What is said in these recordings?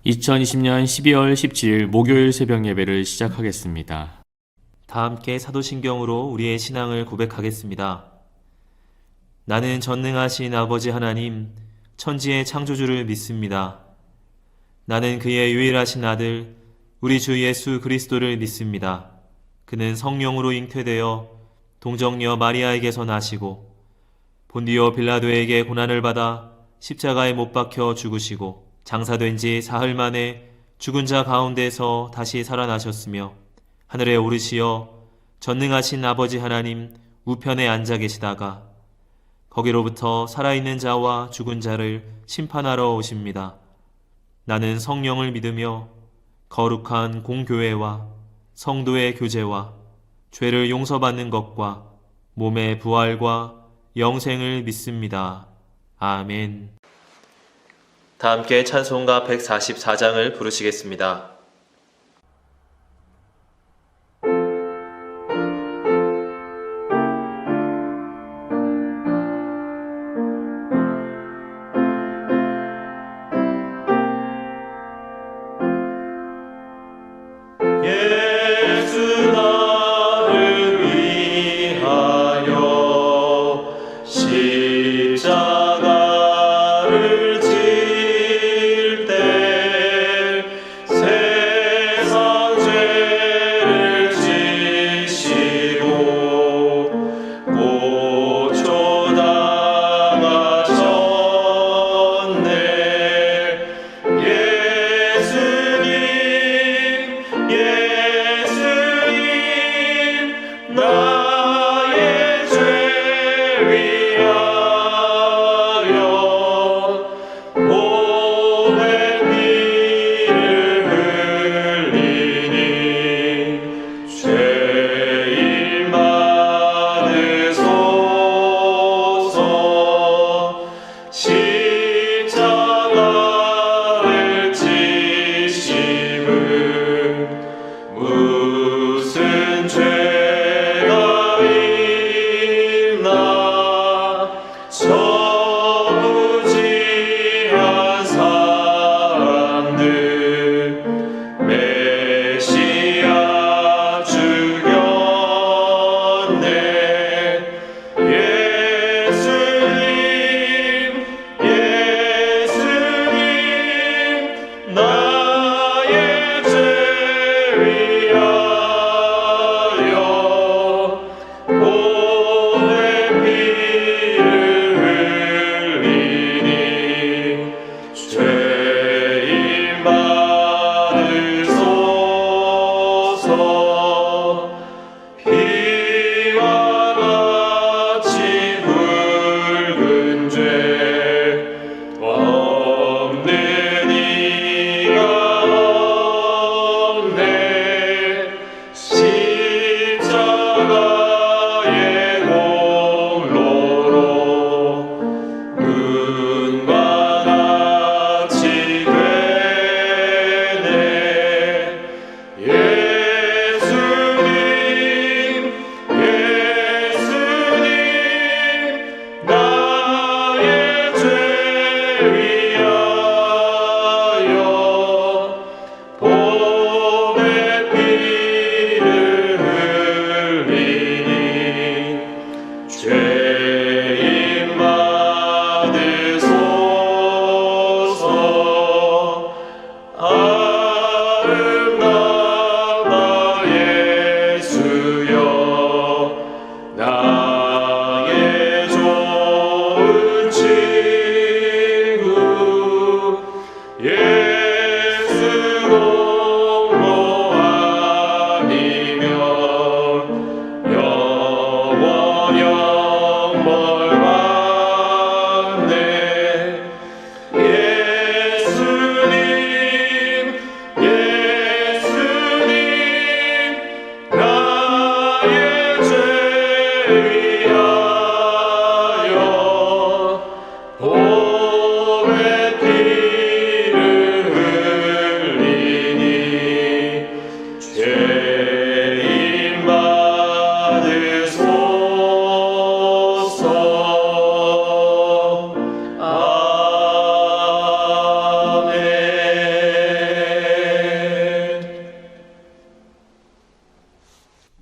2020년 12월 17일 목요일 새벽 예배를 시작하겠습니다. 다 함께 사도신경으로 우리의 신앙을 고백하겠습니다. 나는 전능하신 아버지 하나님, 천지의 창조주를 믿습니다. 나는 그의 유일하신 아들, 우리 주 예수 그리스도를 믿습니다. 그는 성령으로 잉태되어 동정녀 마리아에게서 나시고 본디오 빌라도에게 고난을 받아 십자가에 못 박혀 죽으시고 장사된 지 사흘 만에 죽은 자 가운데서 다시 살아나셨으며 하늘에 오르시어 전능하신 아버지 하나님 우편에 앉아 계시다가 거기로부터 살아있는 자와 죽은 자를 심판하러 오십니다. 나는 성령을 믿으며 거룩한 공교회와 성도의 교제와 죄를 용서받는 것과 몸의 부활과 영생을 믿습니다. 아멘. 다 함께 찬송가 144장을 부르시겠습니다. 십자가를 질 때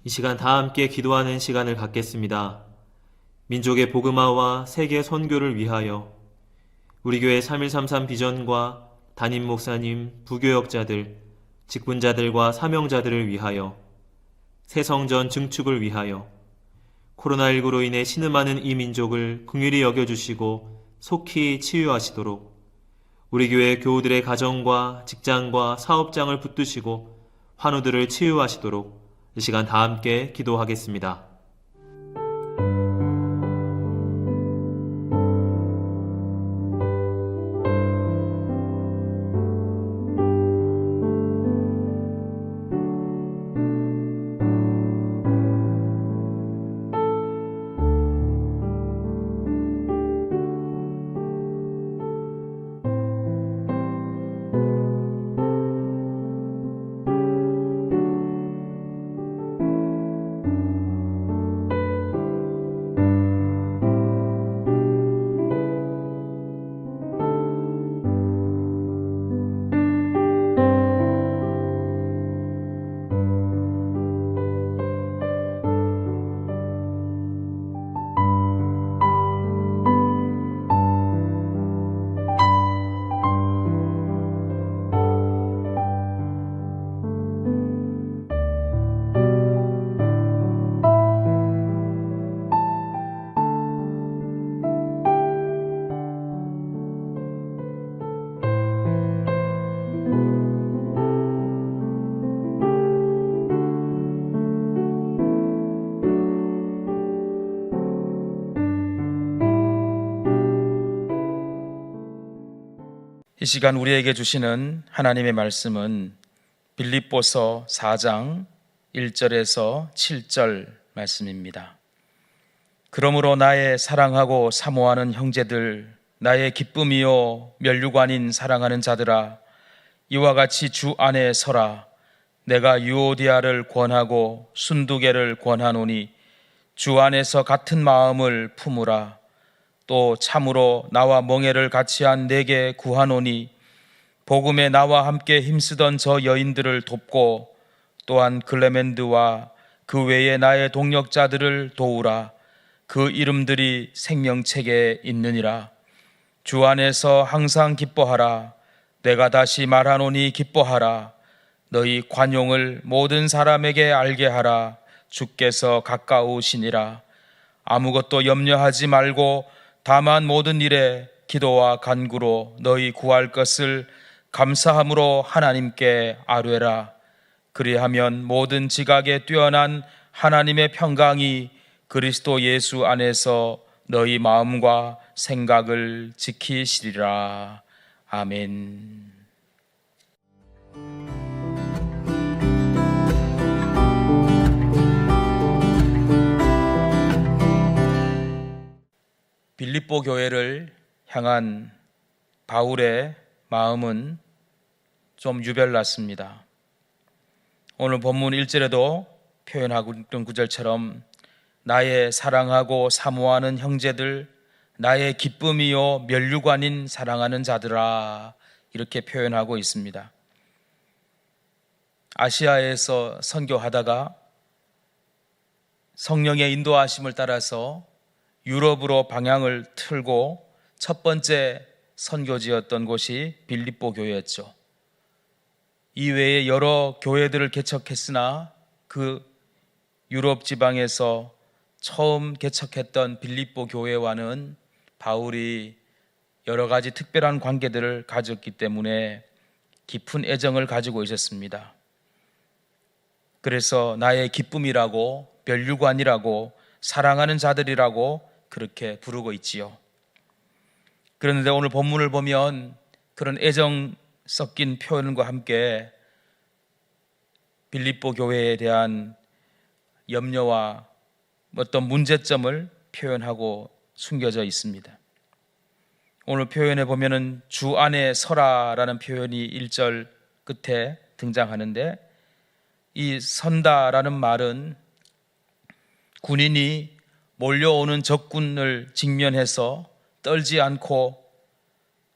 이 시간 다 함께 기도하는 시간을 갖겠습니다. 민족의 복음화와 세계 선교를 위하여 우리 교회 3133 비전과 담임 목사님, 부교역자들, 직분자들과 사명자들을 위하여 새성전 증축을 위하여 코로나19로 인해 신음하는 이 민족을 긍휼히 여겨주시고 속히 치유하시도록 우리 교회 교우들의 가정과 직장과 사업장을 붙드시고 환우들을 치유하시도록 이 시간 다 함께 기도하겠습니다. 이 시간 우리에게 주시는 하나님의 말씀은 빌립보서 4장 1절에서 7절 말씀입니다. 그러므로 나의 사랑하고 사모하는 형제들, 나의 기쁨이요 면류관인 사랑하는 자들아, 이와 같이 주 안에 서라. 내가 유오디아를 권하고 순두개를 권하노니 주 안에서 같은 마음을 품으라. 또 참으로 나와 멍에를 같이한 내게 구하노니 복음에 나와 함께 힘쓰던 저 여인들을 돕고 또한 글레멘드와 그 외에 나의 동역자들을 도우라. 그 이름들이 생명책에 있느니라. 주 안에서 항상 기뻐하라. 내가 다시 말하노니 기뻐하라. 너희 관용을 모든 사람에게 알게 하라. 주께서 가까우시니라. 아무것도 염려하지 말고 다만 모든 일에 기도와 간구로 너희 구할 것을 감사함으로 하나님께 아뢰라. 그리하면 모든 지각에 뛰어난 하나님의 평강이 그리스도 예수 안에서 너희 마음과 생각을 지키시리라. 아멘. 빌립보 교회를 향한 바울의 마음은 좀 유별났습니다. 오늘 본문 1절에도 표현하고 있던 구절처럼 나의 사랑하고 사모하는 형제들, 나의 기쁨이요 면류관인 사랑하는 자들아, 이렇게 표현하고 있습니다. 아시아에서 선교하다가 성령의 인도하심을 따라서 유럽으로 방향을 틀고 첫 번째 선교지였던 곳이 빌립보 교회였죠. 이외에 여러 교회들을 개척했으나 그 유럽 지방에서 처음 개척했던 빌립보 교회와는 바울이 여러 가지 특별한 관계들을 가졌기 때문에 깊은 애정을 가지고 있었습니다. 그래서 나의 기쁨이라고, 면류관이라고, 사랑하는 자들이라고 그렇게 부르고 있지요. 그런데 오늘 본문을 보면 그런 애정 섞인 표현과 함께 빌립보 교회에 대한 염려와 어떤 문제점을 표현하고 숨겨져 있습니다. 오늘 표현에 보면은 주 안에 서라라는 표현이 1절 끝에 등장하는데, 이 선다라는 말은 군인이 몰려오는 적군을 직면해서 떨지 않고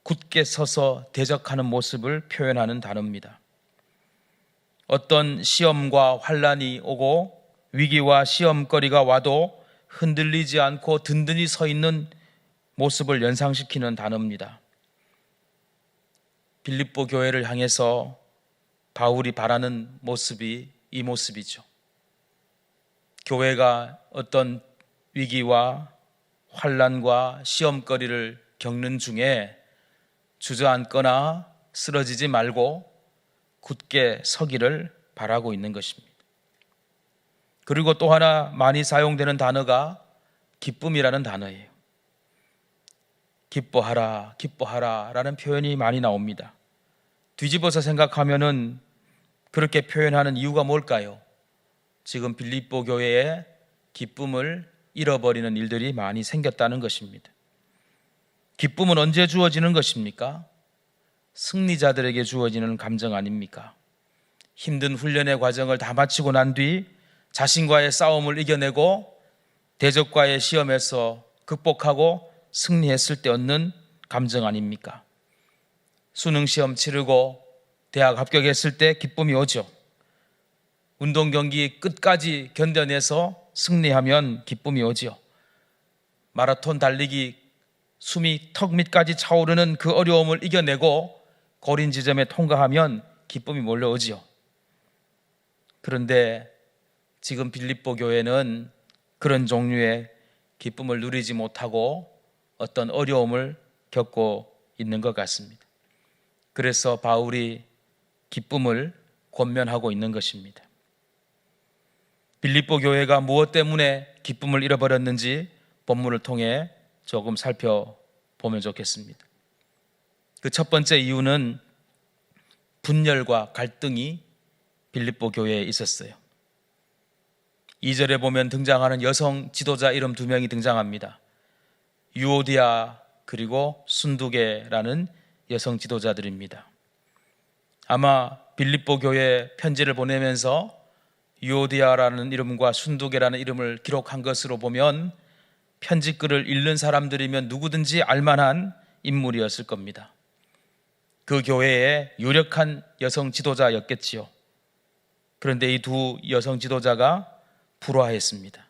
굳게 서서 대적하는 모습을 표현하는 단어입니다. 어떤 시험과 환난이 오고 위기와 시험거리가 와도 흔들리지 않고 든든히 서 있는 모습을 연상시키는 단어입니다. 빌립보 교회를 향해서 바울이 바라는 모습이 이 모습이죠. 교회가 어떤 위기와 환난과 시험거리를 겪는 중에 주저앉거나 쓰러지지 말고 굳게 서기를 바라고 있는 것입니다. 그리고 또 하나 많이 사용되는 단어가 기쁨이라는 단어예요. 기뻐하라, 기뻐하라 라는 표현이 많이 나옵니다. 뒤집어서 생각하면은 그렇게 표현하는 이유가 뭘까요? 지금 빌립보 교회에 기쁨을 잃어버리는 일들이 많이 생겼다는 것입니다. 기쁨은 언제 주어지는 것입니까? 승리자들에게 주어지는 감정 아닙니까? 힘든 훈련의 과정을 다 마치고 난 뒤 자신과의 싸움을 이겨내고 대적과의 시험에서 극복하고 승리했을 때 얻는 감정 아닙니까? 수능 시험 치르고 대학 합격했을 때 기쁨이 오죠. 운동 경기 끝까지 견뎌내서 승리하면 기쁨이 오지요. 마라톤 달리기 숨이 턱 밑까지 차오르는 그 어려움을 이겨내고 고린 지점에 통과하면 기쁨이 몰려오지요. 그런데 지금 빌립보 교회는 그런 종류의 기쁨을 누리지 못하고 어떤 어려움을 겪고 있는 것 같습니다. 그래서 바울이 기쁨을 권면하고 있는 것입니다. 빌립보 교회가 무엇 때문에 기쁨을 잃어버렸는지 본문을 통해 조금 살펴보면 좋겠습니다. 그 첫 번째 이유는 분열과 갈등이 빌립보 교회에 있었어요. 2절에 보면 등장하는 여성 지도자 이름 2명이 등장합니다. 유오디아 그리고 순두계라는 여성 지도자들입니다. 아마 빌립보 교회에 편지를 보내면서 유오디아라는 이름과 순두계라는 이름을 기록한 것으로 보면 편지글을 읽는 사람들이면 누구든지 알만한 인물이었을 겁니다. 그 교회의 유력한 여성 지도자였겠지요. 그런데 이 두 여성 지도자가 불화했습니다.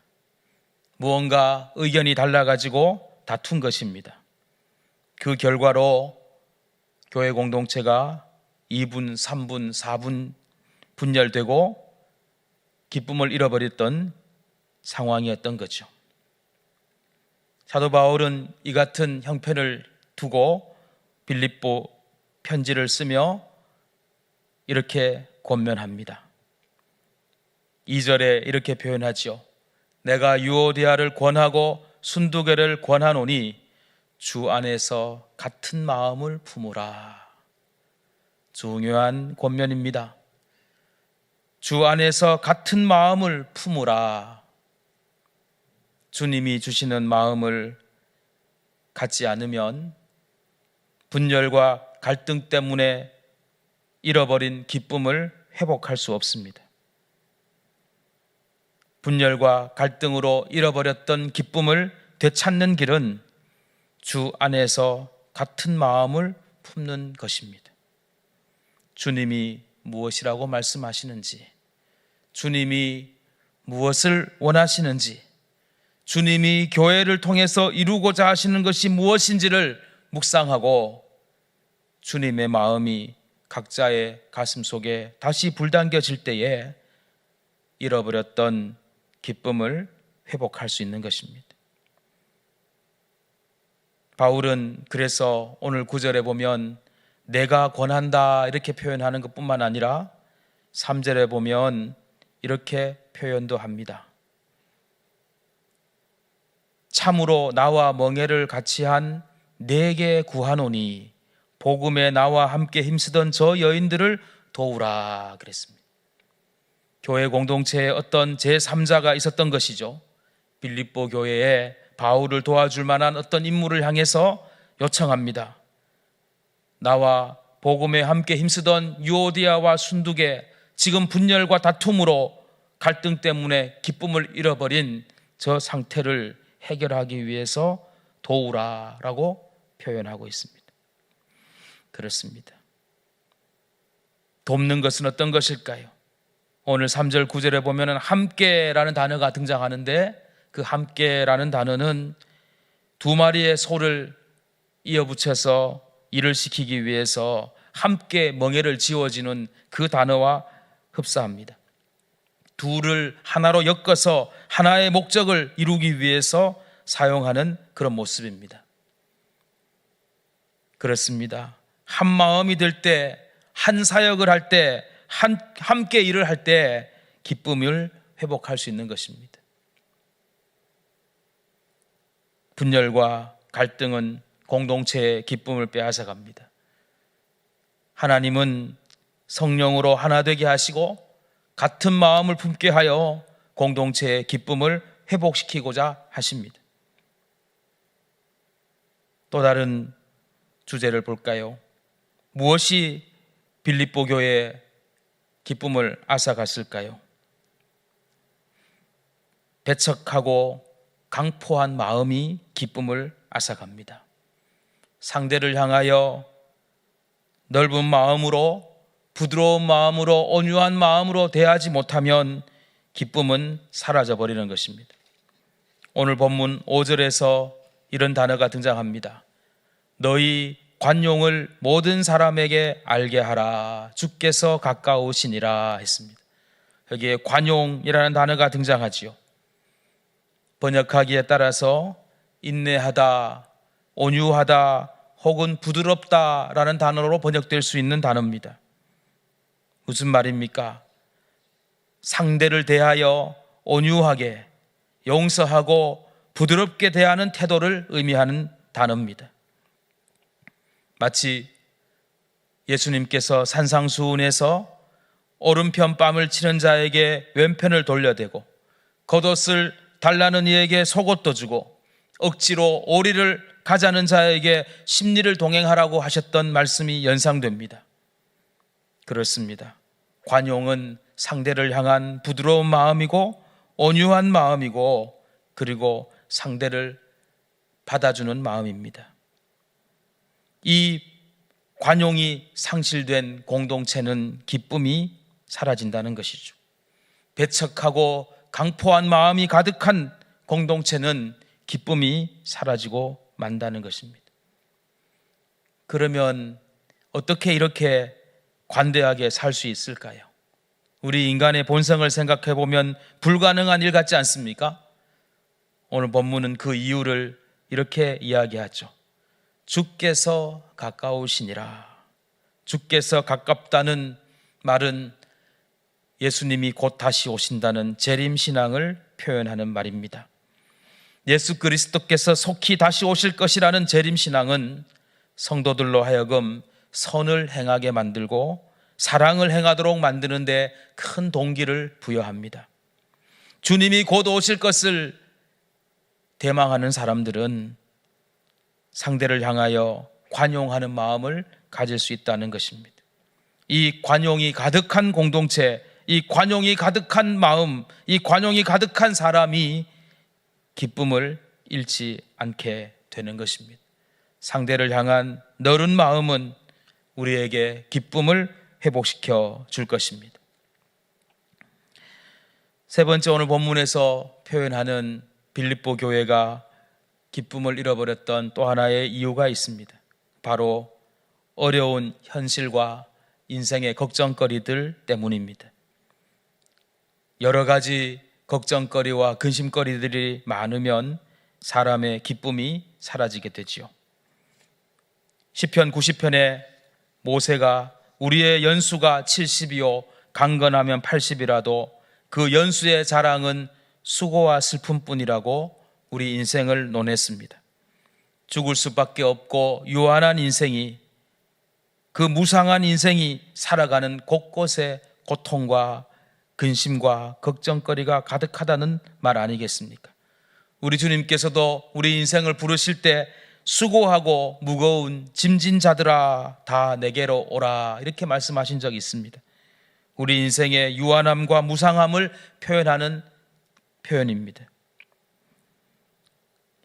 무언가 의견이 달라가지고 다툰 것입니다. 그 결과로 교회 공동체가 2분, 3분, 4분 분열되고 기쁨을 잃어버렸던 상황이었던 거죠. 사도 바울은 이 같은 형편을 두고 빌립보 편지를 쓰며 이렇게 권면합니다. 2절에 이렇게 표현하지요. 내가 유오디아를 권하고 순두계를 권하노니 주 안에서 같은 마음을 품으라. 중요한 권면입니다. 주 안에서 같은 마음을 품으라. 주님이 주시는 마음을 갖지 않으면 분열과 갈등 때문에 잃어버린 기쁨을 회복할 수 없습니다. 분열과 갈등으로 잃어버렸던 기쁨을 되찾는 길은 주 안에서 같은 마음을 품는 것입니다. 주님이 무엇이라고 말씀하시는지, 주님이 무엇을 원하시는지, 주님이 교회를 통해서 이루고자 하시는 것이 무엇인지를 묵상하고 주님의 마음이 각자의 가슴 속에 다시 불당겨질 때에 잃어버렸던 기쁨을 회복할 수 있는 것입니다. 바울은 그래서 오늘 9절에 보면 내가 권한다 이렇게 표현하는 것뿐만 아니라 3절에 보면 이렇게 표현도 합니다. 참으로 나와 멍에를 같이 한 내게 구하노니 복음에 나와 함께 힘쓰던 저 여인들을 도우라 그랬습니다. 교회 공동체에 어떤 제3자가 있었던 것이죠. 빌립보 교회에 바울을 도와줄 만한 어떤 인물을 향해서 요청합니다. 나와 복음에 함께 힘쓰던 유오디아와 순두계, 지금 분열과 다툼으로 갈등 때문에 기쁨을 잃어버린 저 상태를 해결하기 위해서 도우라라고 표현하고 있습니다. 그렇습니다. 돕는 것은 어떤 것일까요? 오늘 3절 9절에 보면은 함께라는 단어가 등장하는데, 그 함께라는 단어는 두 마리의 소를 이어붙여서 일을 시키기 위해서 함께 멍에를 지어지는 그 단어와 흡사합니다. 둘을 하나로 엮어서 하나의 목적을 이루기 위해서 사용하는 그런 모습입니다. 그렇습니다. 한 마음이 될 때, 한 사역을 할 때, 함께 일을 할 때 기쁨을 회복할 수 있는 것입니다. 분열과 갈등은 공동체의 기쁨을 빼앗아갑니다. 하나님은 성령으로 하나 되게 하시고 같은 마음을 품게 하여 공동체의 기쁨을 회복시키고자 하십니다. 또 다른 주제를 볼까요? 무엇이 빌립보 교회의 기쁨을 앗아갔을까요? 배척하고 강포한 마음이 기쁨을 앗아갑니다. 상대를 향하여 넓은 마음으로, 부드러운 마음으로, 온유한 마음으로 대하지 못하면 기쁨은 사라져 버리는 것입니다. 오늘 본문 5절에서 이런 단어가 등장합니다. 너희 관용을 모든 사람에게 알게 하라. 주께서 가까우시니라 했습니다. 여기에 관용이라는 단어가 등장하지요. 번역하기에 따라서 인내하다, 온유하다, 혹은 부드럽다라는 단어로 번역될 수 있는 단어입니다. 무슨 말입니까? 상대를 대하여 온유하게, 용서하고 부드럽게 대하는 태도를 의미하는 단어입니다. 마치 예수님께서 산상수훈에서 오른편 뺨을 치는 자에게 왼편을 돌려대고 겉옷을 달라는 이에게 속옷도 주고 억지로 오리를 가자는 자에게 십리를 동행하라고 하셨던 말씀이 연상됩니다. 그렇습니다. 관용은 상대를 향한 부드러운 마음이고 온유한 마음이고, 그리고 상대를 받아주는 마음입니다. 이 관용이 상실된 공동체는 기쁨이 사라진다는 것이죠. 배척하고 강포한 마음이 가득한 공동체는 기쁨이 사라지고 만다는 것입니다. 그러면 어떻게 이렇게 관대하게 살 수 있을까요? 우리 인간의 본성을 생각해 보면 불가능한 일 같지 않습니까? 오늘 본문은 그 이유를 이렇게 이야기하죠. 주께서 가까우시니라. 주께서 가깝다는 말은 예수님이 곧 다시 오신다는 재림신앙을 표현하는 말입니다. 예수 그리스도께서 속히 다시 오실 것이라는 재림신앙은 성도들로 하여금 선을 행하게 만들고 사랑을 행하도록 만드는 데 큰 동기를 부여합니다. 주님이 곧 오실 것을 대망하는 사람들은 상대를 향하여 관용하는 마음을 가질 수 있다는 것입니다. 이 관용이 가득한 공동체, 이 관용이 가득한 마음, 이 관용이 가득한 사람이 기쁨을 잃지 않게 되는 것입니다. 상대를 향한 너른 마음은 우리에게 기쁨을 회복시켜 줄 것입니다. 세 번째, 오늘 본문에서 표현하는 빌립보 교회가 기쁨을 잃어버렸던 또 하나의 이유가 있습니다. 바로 어려운 현실과 인생의 걱정거리들 때문입니다. 여러 가지 걱정거리와 근심거리들이 많으면 사람의 기쁨이 사라지게 되지요. 시편 90편에 모세가 우리의 연수가 70이요 강건하면 80이라도 그 연수의 자랑은 수고와 슬픔뿐이라고 우리 인생을 논했습니다. 죽을 수밖에 없고 유한한 인생이, 그 무상한 인생이 살아가는 곳곳에 고통과 근심과 걱정거리가 가득하다는 말 아니겠습니까? 우리 주님께서도 우리 인생을 부르실 때 수고하고 무거운 짐진 자들아 다 내게로 오라, 이렇게 말씀하신 적이 있습니다. 우리 인생의 유한함과 무상함을 표현하는 표현입니다.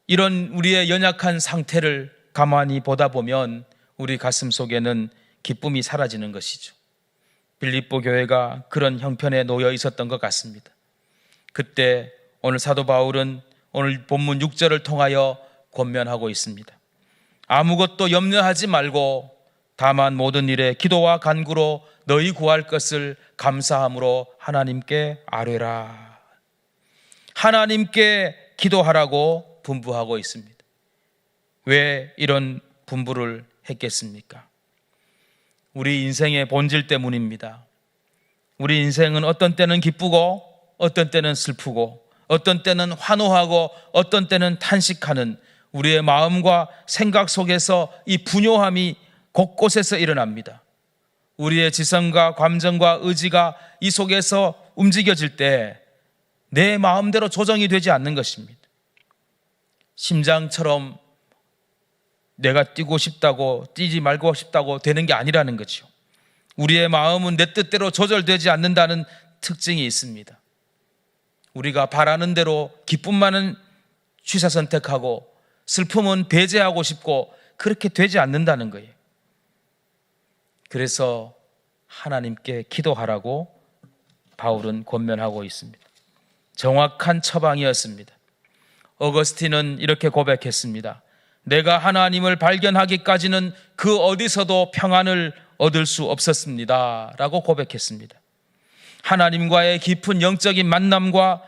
이런 우리의 연약한 상태를 가만히 보다 보면 우리 가슴 속에는 기쁨이 사라지는 것이죠. 빌립보 교회가 그런 형편에 놓여 있었던 것 같습니다. 그때 오늘 사도 바울은 오늘 본문 6절을 통하여 권면하고 있습니다. 아무것도 염려하지 말고 다만 모든 일에 기도와 간구로 너희 구할 것을 감사함으로 하나님께 아뢰라. 하나님께 기도하라고 분부하고 있습니다. 왜 이런 분부를 했겠습니까? 우리 인생의 본질 때문입니다. 우리 인생은 어떤 때는 기쁘고 어떤 때는 슬프고 어떤 때는 환호하고 어떤 때는 탄식하는 우리의 마음과 생각 속에서 이 분요함이 곳곳에서 일어납니다. 우리의 지성과 감정과 의지가 이 속에서 움직여질 때 내 마음대로 조정이 되지 않는 것입니다. 심장처럼 내가 뛰고 싶다고 뛰지 말고 싶다고 되는 게 아니라는 거죠. 우리의 마음은 내 뜻대로 조절되지 않는다는 특징이 있습니다. 우리가 바라는 대로 기쁨만은 취사 선택하고 슬픔은 배제하고 싶고 그렇게 되지 않는다는 거예요. 그래서 하나님께 기도하라고 바울은 권면하고 있습니다. 정확한 처방이었습니다. 어거스틴은 이렇게 고백했습니다. 내가 하나님을 발견하기까지는 그 어디서도 평안을 얻을 수 없었습니다 라고 고백했습니다. 하나님과의 깊은 영적인 만남과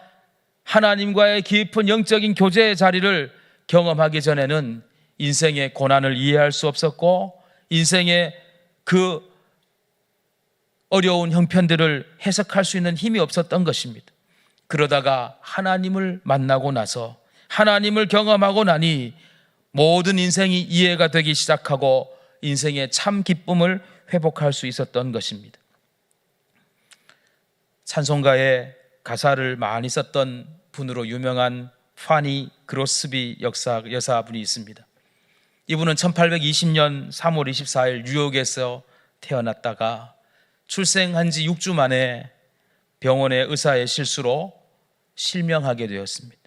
하나님과의 깊은 영적인 교제의 자리를 경험하기 전에는 인생의 고난을 이해할 수 없었고 인생의 그 어려운 형편들을 해석할 수 있는 힘이 없었던 것입니다. 그러다가 하나님을 만나고 나서 하나님을 경험하고 나니 모든 인생이 이해가 되기 시작하고 인생의 참 기쁨을 회복할 수 있었던 것입니다. 찬송가에 가사를 많이 썼던 분으로 유명한 파니 그로스비 여사분이 있습니다. 이분은 1820년 3월 24일 뉴욕에서 태어났다가 출생한 지 6주 만에 병원의 의사의 실수로 실명하게 되었습니다.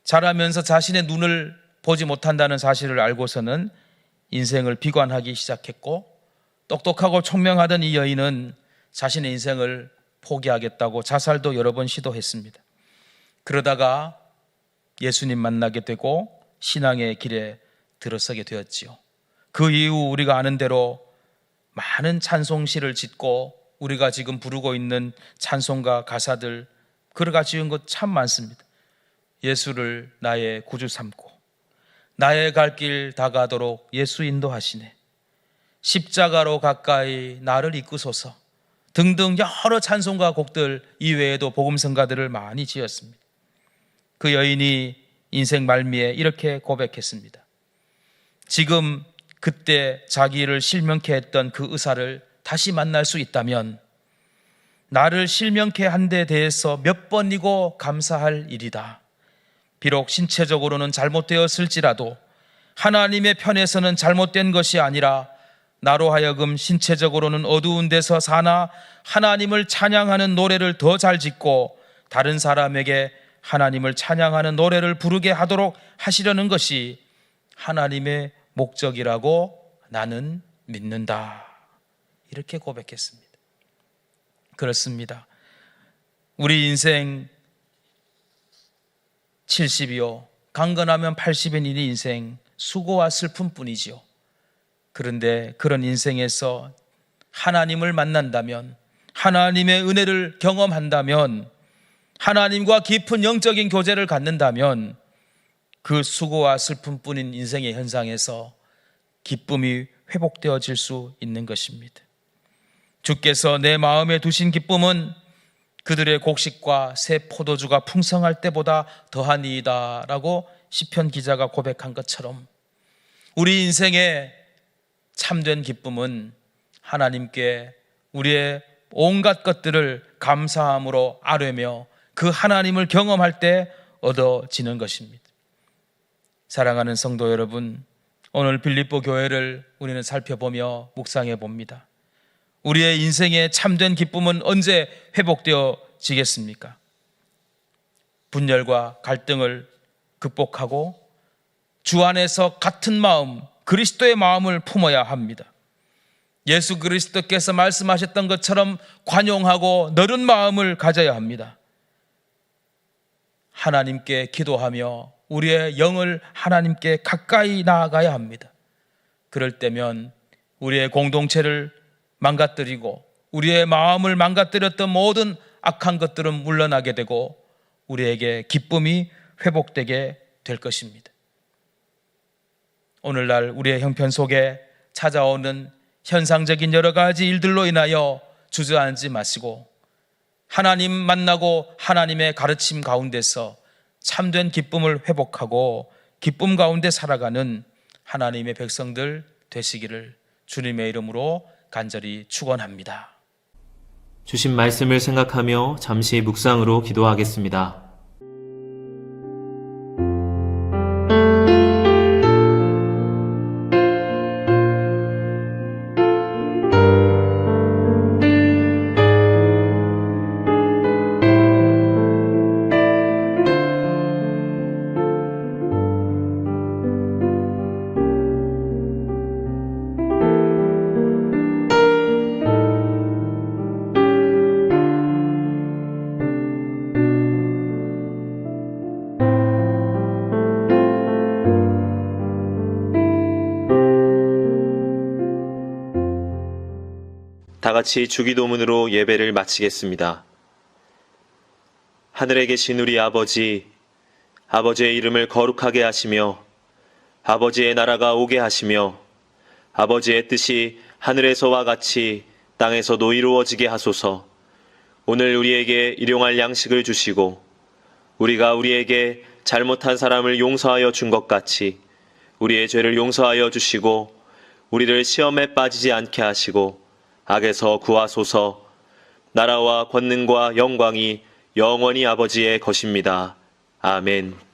자라면서 자신의 눈을 보지 못한다는 사실을 알고서는 인생을 비관하기 시작했고 똑똑하고 총명하던 이 여인은 자신의 인생을 포기하겠다고 자살도 여러 번 시도했습니다. 그러다가 예수님 만나게 되고 신앙의 길에 들어서게 되었지요. 그 이후 우리가 아는 대로 많은 찬송시를 짓고 우리가 지금 부르고 있는 찬송가 가사들 그가 지은 것 참 많습니다. 예수를 나의 구주 삼고 나의 갈 길 다가도록 예수 인도하시네. 십자가로 가까이 나를 이끄소서 등등 여러 찬송가 곡들 이외에도 복음성가들을 많이 지었습니다. 그 여인이 인생 말미에 이렇게 고백했습니다. 지금 그때 자기를 실명케 했던 그 의사를 다시 만날 수 있다면 나를 실명케 한 데 대해서 몇 번이고 감사할 일이다. 비록 신체적으로는 잘못되었을지라도 하나님의 편에서는 잘못된 것이 아니라 나로 하여금 신체적으로는 어두운 데서 사나 하나님을 찬양하는 노래를 더 잘 짓고 다른 사람에게 하나님을 찬양하는 노래를 부르게 하도록 하시려는 것이 하나님의 목적이라고 나는 믿는다. 이렇게 고백했습니다. 그렇습니다. 우리 인생 70이요 강건하면 80인 이 인생 수고와 슬픔뿐이지요. 그런데 그런 인생에서 하나님을 만난다면 하나님의 은혜를 경험한다면 하나님과 깊은 영적인 교제를 갖는다면 그 수고와 슬픔뿐인 인생의 현상에서 기쁨이 회복되어질 수 있는 것입니다. 주께서 내 마음에 두신 기쁨은 그들의 곡식과 새 포도주가 풍성할 때보다 더하니이다 라고 시편 기자가 고백한 것처럼 우리 인생의 참된 기쁨은 하나님께 우리의 온갖 것들을 감사함으로 아뢰며 그 하나님을 경험할 때 얻어지는 것입니다. 사랑하는 성도 여러분, 오늘 빌립보 교회를 우리는 살펴보며 묵상해 봅니다. 우리의 인생의 참된 기쁨은 언제 회복되어지겠습니까? 분열과 갈등을 극복하고 주 안에서 같은 마음, 그리스도의 마음을 품어야 합니다. 예수 그리스도께서 말씀하셨던 것처럼 관용하고 너른 마음을 가져야 합니다. 하나님께 기도하며 우리의 영을 하나님께 가까이 나아가야 합니다. 그럴 때면 우리의 공동체를 망가뜨리고 우리의 마음을 망가뜨렸던 모든 악한 것들은 물러나게 되고 우리에게 기쁨이 회복되게 될 것입니다. 오늘날 우리의 형편 속에 찾아오는 현상적인 여러 가지 일들로 인하여 주저앉지 마시고 하나님 만나고 하나님의 가르침 가운데서 참된 기쁨을 회복하고 기쁨 가운데 살아가는 하나님의 백성들 되시기를 주님의 이름으로 간절히 축원합니다. 주신 말씀을 생각하며 잠시 묵상으로 기도하겠습니다. 다 같이 주기도문으로 예배를 마치겠습니다. 하늘에 계신 우리 아버지, 아버지의 이름을 거룩하게 하시며 아버지의 나라가 오게 하시며 아버지의 뜻이 하늘에서와 같이 땅에서도 이루어지게 하소서. 오늘 우리에게 일용할 양식을 주시고 우리가 우리에게 잘못한 사람을 용서하여 준 것 같이 우리의 죄를 용서하여 주시고 우리를 시험에 빠지지 않게 하시고 악에서 구하소서. 나라와 권능과 영광이 영원히 아버지의 것입니다. 아멘.